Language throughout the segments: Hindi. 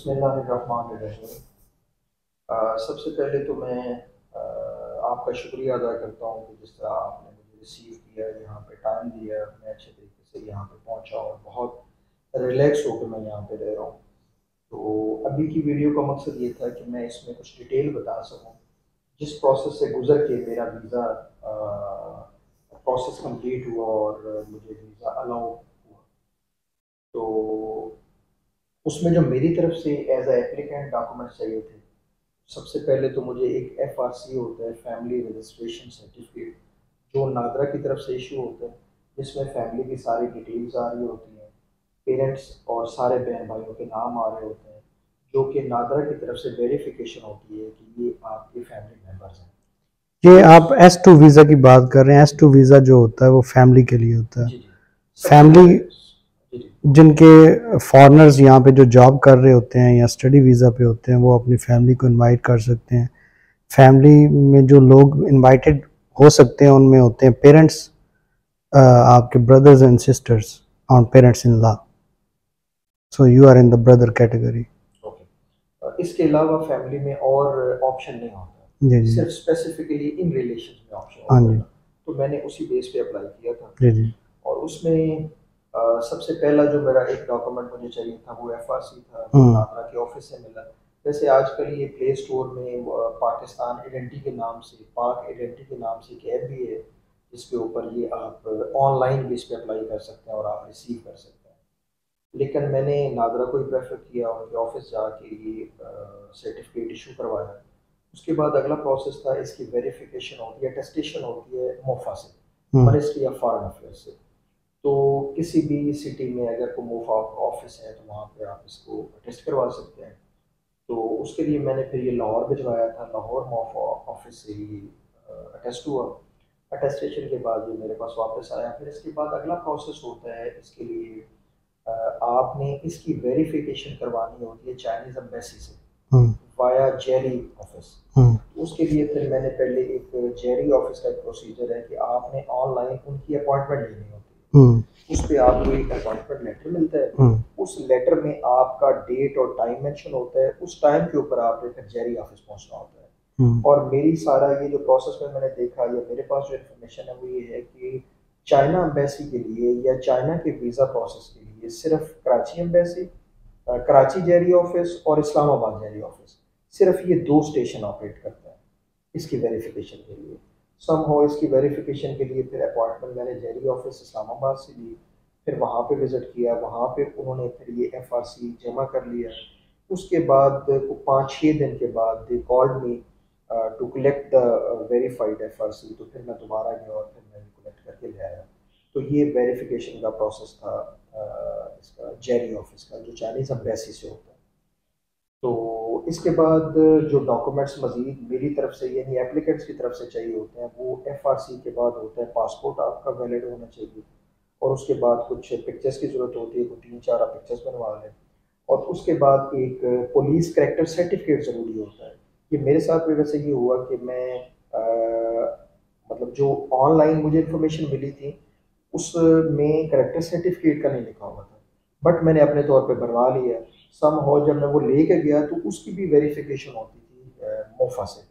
बिस्मिल्लाहिर्रहमानिर्रहीम। सबसे पहले तो मैं आपका शुक्रिया अदा करता हूँ कि जिस तरह आपने मुझे रिसीव किया, यहाँ पे टाइम दिया, मैं अच्छे तरीके से यहाँ पे पहुँचा और बहुत रिलैक्स होकर मैं यहाँ पे रह रहा हूँ। तो अभी की वीडियो का मकसद ये था कि मैं इसमें कुछ डिटेल बता सकूँ जिस प्रोसेस से गुजर के मेरा वीज़ा प्रोसेस कंप्लीट हुआ और मुझे वीज़ा अलाउ हुआ। तो उसमें जो मेरी तरफ से एज ए एप्लीकेंट डॉक्यूमेंट चाहिए थे, सबसे पहले तो मुझे एक FRC होता है, फैमिली रजिस्ट्रेशन सर्टिफिकेट, जो नादरा की तरफ से इशू होता है, जिसमें फैमिली की सारी डिटेल्स आ रही होती हैं, पेरेंट्स और सारे बहन भाइयों के नाम आ रहे होते हैं, जो कि नादरा की तरफ से वेरिफिकेशन होती है कि ये आपके फैमिली मेम्बर्स हैं। ये आप S2 वीज़ा की बात कर रहे हैं। S2 वीज़ा जो होता है वो फैमिली के लिए होता है। जी जी। फैमिली जी जी। जिनके फॉरेनर्स यहाँ पे जो जॉब कर रहे होते हैं या स्टडी वीज़ा पे होते हैं, वो अपनी फैमिली को इनवाइट कर सकते हैं। फैमिली में जो लोग इनवाइटेड हो सकते हैं उनमें होते हैं पेरेंट्स, आपके ब्रदर्स एंड सिस्टर्स और parents in law. So you are in the brother category. Okay. इसके अलावा फैमिली में और ऑप्शन नहीं होता, जी जी। सिर्फ स्पेसिफिकली इन रिलेशन में ऑप्शन हाँ होता जी। था। तो मैंने उसी बेस पे अप्लाई किया था। जी जी। और उसमें सबसे पहला जो मेरा एक डॉक्यूमेंट मुझे चाहिए था वो FRC था, जो नादरा के ऑफिस से मिला। जैसे आजकल ये प्ले स्टोर में पाकिस्तान आइडेंटिटी के नाम से, पाक आइडेंटिटी के नाम से एक ऐप भी है, जिसके ऊपर ये आप ऑनलाइन बेस पे अप्लाई कर सकते हैं और आप रिसीव कर सकते हैं। लेकिन मैंने नादरा को ही प्रेफर किया, उनके ऑफिस जाके ये सर्टिफिकेट इशू करवाया। उसके बाद अगला प्रोसेस था, इसकी वेरिफिकेशन होती है, अटेस्टेशन होती है मोफा से, मिनिस्ट्री ऑफ फॉरेन अफेयर्स से। तो किसी भी सिटी में अगर कोई मोफा ऑफिस है तो वहाँ पे आप इसको अटेस्ट करवा सकते हैं। तो उसके लिए मैंने फिर ये लाहौर भिजवाया था, लाहौर मोफा ऑफिस से ही अटेस्ट हुआ। अटेस्टेशन के बाद ये मेरे पास वापस आया। फिर इसके बाद अगला प्रोसेस होता है, इसके लिए आपने इसकी वेरिफिकेशन करवानी होती है चाइनीज़ एम्बेसी से वाया जेरी ऑफिस। उसके लिए फिर मैंने पहले एक जेरी ऑफिस का प्रोसीजर है कि आपने ऑनलाइन उनकी अपॉइंटमेंट लेनी होती है। उस पर आपको एक अपॉइंटमेंट लेटर मिलता है। उस लेटर में आपका डेट और टाइम मेंशन होता है। उस टाइम के ऊपर आपने फिर जेरी ऑफिस पहुंचना होता है। और मेरी सारा ये जो प्रोसेस में मैंने देखा, या मेरे पास जो इन्फॉर्मेशन है वो ये है कि चाइना एम्बेसी के लिए या चाइना के वीज़ा प्रोसेस के लिए सिर्फ Karachi embassy, Karachi Jerry office और इस्लामाबाद जेरी ऑफिस, सिर्फ ये दो स्टेशन ऑपरेट करते हैं इसकी वेरिफिकेशन के लिए। सम हो इसकी वेरिफिकेशन के लिए फिर अपॉइंटमेंट मैंने जेरी ऑफिस इस्लामाबाद से ली। फिर वहाँ पे विज़िट किया, वहाँ पे उन्होंने फिर ये FRC जमा कर लिया। उसके बाद 5-6 दिन के बाद they called me to collect the verified FRC। तो फिर मैं दोबारा गया और फिर मैंने कलेक्ट करके ले आया। तो ये वेरिफिकेशन का प्रोसेस था इसका जेरी ऑफिस का, जो चाइनीज़ एम्बेसी से होता है। तो इसके बाद जो डॉक्यूमेंट्स मज़ीद मेरी तरफ से यानी एप्लीकेंट्स की तरफ से चाहिए होते हैं, वो FRC के बाद होता है पासपोर्ट आपका वैलिड होना चाहिए, और उसके बाद कुछ पिक्चर्स की ज़रूरत होती है, कोई 3-4 पिक्चर्स बनवा लें। और उसके बाद एक पुलिस करेक्टर सर्टिफिकेट ज़रूरी होता है। ये मेरे साथ भी वैसे ये हुआ कि मैं मतलब जो ऑनलाइन मुझे इन्फॉर्मेशन मिली थी उसमें करेक्टर सर्टिफिकेट का नहीं लिखा हुआ था, बट मैंने अपने तौर पे बनवा लिया। सम हो जब मैं वो लेके गया तो उसकी भी वेरिफिकेशन होती थी मोफा से,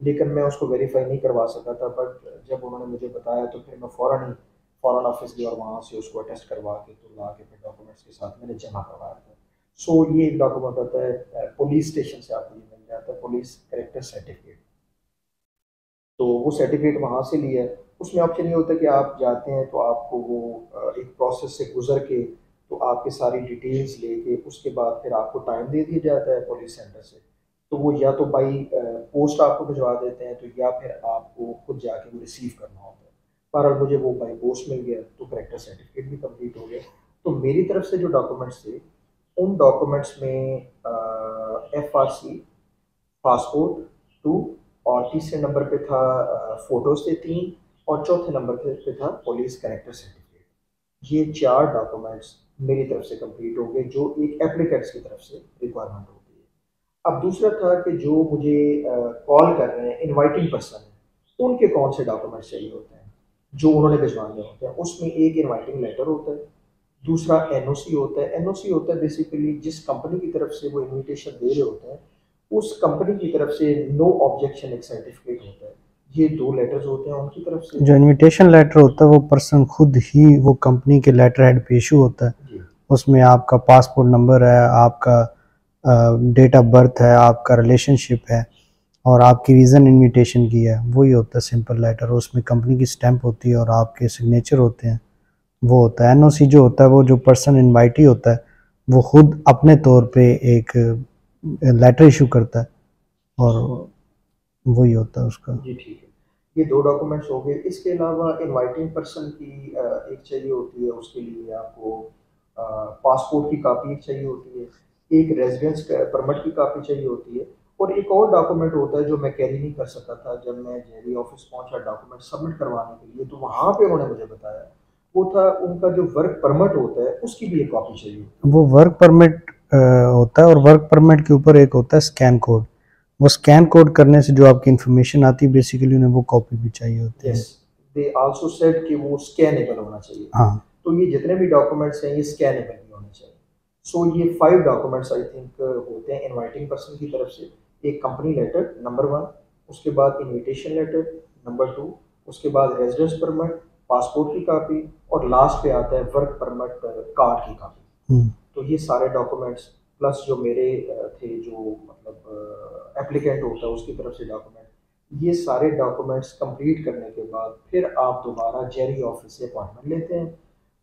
लेकिन मैं उसको वेरीफाई नहीं करवा सका था। बट जब उन्होंने मुझे बताया तो फिर मैं फ़ौरन ऑफिस गया और वहाँ से उसको अटेस्ट करवा के तो ला के फिर डॉक्यूमेंट्स के साथ मैंने जमा करवाया था। सो ये एक डॉक्यूमेंट होता है, पुलिस स्टेशन से आपको ये मिल जाता है, पुलिस करेक्टर सर्टिफिकेट। तो वो सर्टिफिकेट वहाँ से लिया। उसमें ऑप्शन ये होता है कि आप जाते हैं तो आपको वो एक प्रोसेस से गुजर के तो आपकी सारी डिटेल्स लेके उसके बाद फिर आपको टाइम दे दिया जाता है पुलिस सेंटर से। तो वो या तो बाई पोस्ट आपको भिजवा देते हैं, तो या फिर आपको खुद जाके वो रिसीव करना होता है। पर मुझे वो बाई पोस्ट मिल गया तो करेक्टर सर्टिफिकेट भी कंप्लीट हो गया। तो मेरी तरफ से जो डॉक्यूमेंट्स थे, उन डॉक्यूमेंट्स में FRC, पासपोर्ट 2, और तीसरे नंबर पे था फ़ोटोज़ थे 3, और चौथे नंबर पे था पुलिस कैरेक्टर सर्टिफिकेट। ये 4 डॉक्यूमेंट्स मेरी तरफ से कंप्लीट हो गए, जो एक एप्लीकेंट्स की तरफ से रिक्वायरमेंट होती है। अब दूसरा था कि जो मुझे कॉल कर रहे हैं इनवाइटिंग पर्सन है, उनके कौन से डॉक्यूमेंट्स चाहिए होते हैं जो उन्होंने भिजवाने होते हैं। उसमें एक इनवाइटिंग लेटर होता है, दूसरा एनओसी होता है। एनओसी होता है बेसिकली जिस कंपनी की तरफ से वो इनविटेशन दे रहे होते हैं, उस कंपनी की तरफ से नो ऑब्जेक्शन एक सर्टिफिकेट होता है। ये 2 लेटर्स होते हैं उनकी तरफ से। जो इनविटेशन लेटर होता है वो पर्सन खुद ही वो कंपनी के लेटर हेड पे इशू होता है, जी, उसमें आपका पासपोर्ट नंबर है, आपका डेट ऑफ बर्थ है, आपका रिलेशनशिप है और आपकी रीज़न इनविटेशन की है, वही होता है सिंपल लेटर। उसमें कंपनी की स्टैंप होती है और आपके सिग्नेचर होते हैं, वो होता है। एनओसी जो होता है वो जो पर्सन इनवाइटी होता है वो खुद अपने तौर पे एक लेटर इशू करता है और वही होता है उसका। जी ठीक है। ये 2 डॉक्यूमेंट्स हो गए। इसके अलावा इनवाइटिंग पर्सन की एक चाहिए होती है, उसके लिए आपको पासपोर्ट की कॉपी एक चाहिए होती है, एक रेज़िडेंस परमिट की कॉपी चाहिए होती है और एक और डॉक्यूमेंट होता है जो मैं कैरी नहीं कर सका था जब मैं जेरी ऑफिस पहुंचा डॉक्यूमेंट सबमिट करवाने के लिए, तो वहाँ पे उन्होंने मुझे बताया, वो था उनका जो वर्क परमिट होता है उसकी भी एक कॉपी चाहिए होती वो वर्क परमिट होता है और वर्क परमिट के ऊपर एक होता है स्कैन कोड। वो स्कैन कोड करने से जो आपकी इन्फॉर्मेशन आती है बेसिकली उन्हें वो कॉपी भी चाहिए है। होती यस, है। दे आल्सो सेड कि वो स्कैनेबल होना चाहिए। हाँ। तो ये जितने भी डॉक्यूमेंट्स हैं ये स्कैनेबल भी होने चाहिए। सो ये 5 डॉक्यूमेंट्स आई थिंक होते हैं इनवाइटिंग पर्सन की तरफ से। एक कंपनी लेटर नंबर 1, उसके बाद इनविटेशन लेटर नंबर 2, उसके बाद रेजिडेंस परमिट, पासपोर्ट की कॉपी और लास्ट पे आता है वर्क परमिट कार्ड की कॉपी। हम्म। तो ये सारे डॉक्यूमेंट्स प्लस जो मेरे थे जो मतलब एप्लीकेंट होता है उसकी तरफ से डॉक्यूमेंट, ये सारे डॉक्यूमेंट्स कंप्लीट करने के बाद फिर आप दोबारा जेरी ऑफिस से अपॉइंटमेंट लेते हैं।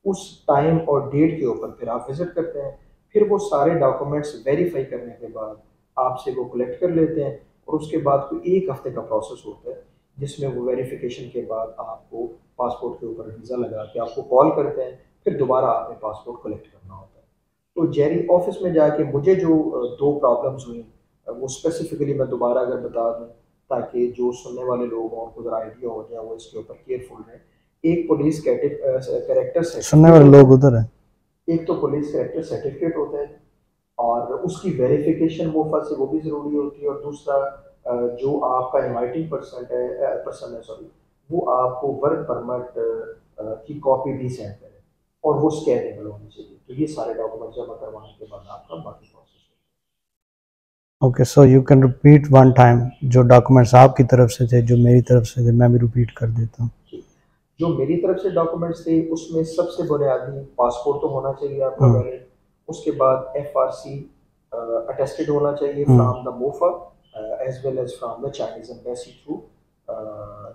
उस टाइम और डेट के ऊपर फिर आप विजिट करते हैं। फिर वो सारे डॉक्यूमेंट्स वेरीफाई करने के बाद आपसे वो कलेक्ट कर लेते हैं और उसके बाद कोई 1 हफ्ते का प्रोसेस होता है जिसमें वो वेरिफिकेशन के बाद आपको पासपोर्ट के ऊपर वीज़ा लगा के आपको कॉल करते हैं। फिर दोबारा आपने पासपोर्ट कलेक्ट करना होता है। तो जेरी ऑफिस में जाके मुझे जो 2 प्रॉब्लम्स हुई, वो स्पेसिफिकली मैं दोबारा अगर बता दूँ ताकि जो सुनने वाले लोग हों उनको ज़रा आइडिया हो जाए, वो इसके ऊपर केयरफुल रहें। एक पुलिस कैरेक्टर सुनने सर्टिफिकेट वाले होता लोग है, उधर है। एक तो पुलिस कैरेक्टर सर्टिफिकेट होता है और उसकी वेरिफिकेशन मोफा से वो भी ज़रूरी होती है और दूसरा जो आपका इनवाइटिंग पर्सन है सॉरी, वो आपको वर्क परमिट की कॉपी भी सेंड करे और वो स्कैनेबल होनी चाहिए। तो ये सारे डॉक्यूमेंट जमा करवाने के बाद आपका बाकी process okay, so you can repeat one time जो डॉक्यूमेंट्स आपकी तरफ से थे, जो मेरी तरफ से थे, मैं भी रिपीट कर देता हूँ। जी। जो मेरी तरफ से डॉक्यूमेंट्स थे उसमें सबसे बुनियादी पासपोर्ट तो होना चाहिए आपका हम्म। वैलिड, उसके बाद एफआरसी अटेस्टेड होना चाहिए hmm. From the MOFA as well as from the Chinese embassy through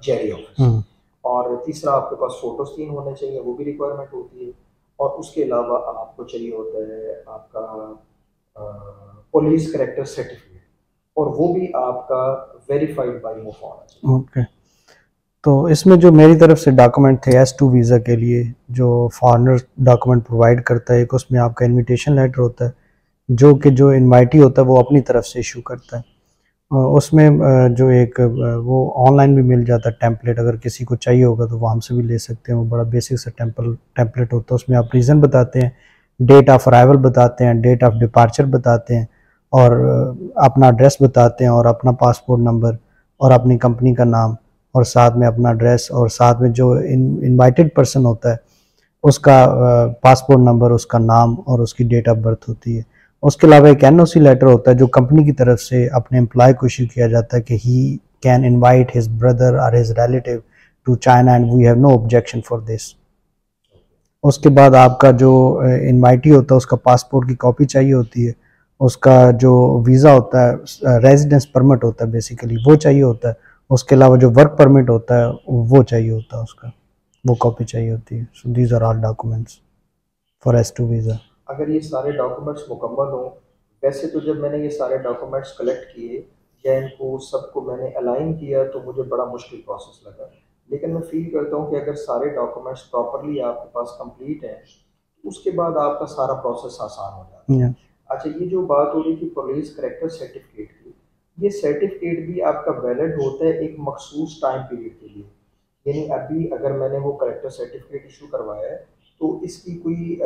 Jerry office. Hmm. और तीसरा आपके पास फोटोज 3 होने चाहिए, वो भी रिक्वायरमेंट होती है। और उसके अलावा आपको चाहिए होता है आपका पुलिस करेक्टर सर्टिफिकेट और वो भी आपका वेरीफाइड बाई मोफा होना चाहिए। ओके, तो इसमें जो मेरी तरफ से डॉक्यूमेंट थे S2 वीज़ा के लिए जो फॉरेनर डॉक्यूमेंट प्रोवाइड करता है, एक उसमें आपका इनविटेशन लेटर होता है जो कि जो इनवाइटी होता है वो अपनी तरफ से इशू करता है। उसमें जो एक वो ऑनलाइन भी मिल जाता है टेम्पलेट, अगर किसी को चाहिए होगा तो वो हमसे भी ले सकते हैं। वो बड़ा बेसिक सा टेम्पलेट होता है, उसमें आप रीज़न बताते हैं, डेट ऑफ अराइवल बताते हैं, डेट ऑफ डिपार्चर बताते हैं और अपना एड्रेस बताते हैं और अपना पासपोर्ट नंबर और अपनी कंपनी का नाम और साथ में अपना एड्रेस और साथ में जो इनवाइटेड पर्सन होता है उसका पासपोर्ट नंबर, उसका नाम और उसकी डेट ऑफ बर्थ होती है। उसके अलावा एक एनओसी लेटर होता है जो कंपनी की तरफ से अपने एम्प्लॉय को इशू किया जाता है कि he can invite his brother और his relative to China and we have no objection for this. उसके बाद आपका जो इनवाइटी होता है उसका पासपोर्ट की कॉपी चाहिए होती है, उसका जो वीज़ा होता है रेजिडेंस परमिट होता है बेसिकली वो चाहिए होता है, उसके अलावा जो वर्क परमिट होता है वो चाहिए होता है, उसका वो कॉपी चाहिए होती है। So these are all documents for S2 visa. अगर ये सारे डॉक्यूमेंट्स मुकम्मल हों, वैसे तो जब मैंने ये सारे डॉक्यूमेंट्स कलेक्ट किए या इनको सबको मैंने अलाइन किया तो मुझे बड़ा मुश्किल प्रोसेस लगा। लेकिन मैं फ़ील करता हूँ कि अगर सारे डॉक्यूमेंट्स प्रॉपरली आपके पास कंप्लीट हैं, उसके बाद आपका सारा प्रोसेस आसान हो जाता है। या अच्छा, ये जो बात हो रही थी पुलिस करेक्टर सर्टिफिकेट की, ये सर्टिफिकेट भी आपका वैलिड होता है एक मखसूस टाइम पीरियड के लिए। यानी अभी अगर मैंने वो करेक्टर सर्टिफिकेट इशू करवाया है तो इसकी कोई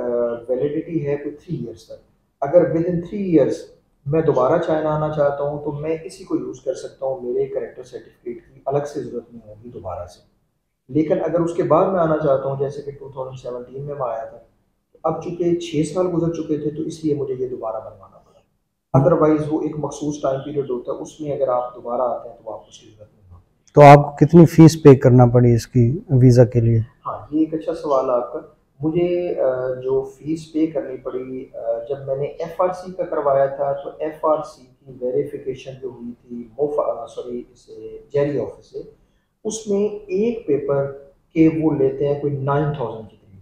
वैलिडिटी है कोई 3 इयर्स तक। अगर विद इन 3 इयर्स मैं दोबारा चाइना आना चाहता हूँ तो मैं इसी को यूज़ कर सकता हूँ, मेरे करेक्टर सर्टिफिकेट की अलग से ज़रूरत नहीं होगी दोबारा से। लेकिन अगर उसके बाद मैं आना चाहता हूँ जैसे कि 2017 में मैं आया था, अब चूंकि 6 साल गुजर चुके थे तो इसलिए मुझे ये दोबारा बनवाना पड़ा। अदरवाइज वो एक मखसूस टाइम पीरियड होता है, उसमें अगर आप दोबारा आते हैं तो आपको उसकी जरूरत नहीं होती। तो आपको कितनी फीस पे करना पड़ी इसकी वीज़ा के लिए? हाँ, ये एक अच्छा सवाल है आपका। मुझे जो फ़ीस पे करनी पड़ी, जब मैंने एफआरसी का करवाया था तो एफआरसी की वेरिफिकेशन जो हुई थी सॉरी इसे जेरी ऑफिस से, उसमें एक पेपर के वो लेते हैं कोई 9000 के करीब।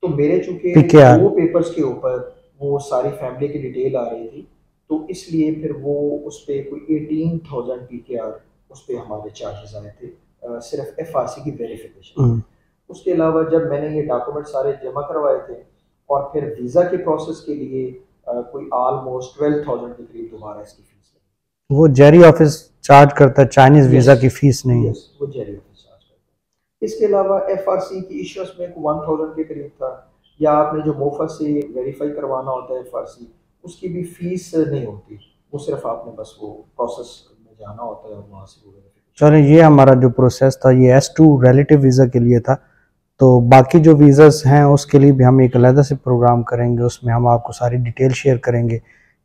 तो मेरे चूंकि PKR? 2 पेपर्स के ऊपर वो सारी फैमिली की डिटेल आ रही थी, तो इसलिए फिर वो उस पर कोई 18,000 PKR उस पर हमारे चार्जेस आए थे, सिर्फ एफआरसी की वेरिफिकेशन। उसके अलावा जब मैंने ये डॉक्यूमेंट सारे जमा करवाए थे और फिर वीज़ा के प्रोसेस के लिए कोई ऑलमोस्ट 12,000 के करीब दोबारा इसकी फीस लगी। वो जेरी ऑफिस चार्ज करता है, चाइनीज़ वीज़ा की फीस नहीं? यस, वो जेरी ऑफिस चार्ज करता है। इसके अलावा एफआरसी की इश्यूस में 1000 के करीब था, या आपने जो मोफा से वेरीफाई करवाना होता है एफआरसी, उसकी भी फीस नहीं होती, वो सिर्फ आपने बस वो प्रोसेस में जाना होता है और वहाँ से वो वेरिफिकेशन। चलो, ये हमारा जो प्रोसेस था ये S2 रिलेटिव वीज़ा के लिए था। तो बाकी जो वीज़ास हैं उसके लिए भी हम एक अलग से प्रोग्राम करेंगे, उसमें हम आपको सारी डिटेल शेयर करेंगे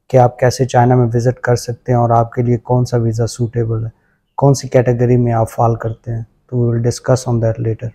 कि आप कैसे चाइना में विज़िट कर सकते हैं और आपके लिए कौन सा वीज़ा सूटेबल है, कौन सी कैटेगरी में आप फॉल करते हैं। तो we will discuss on that letter.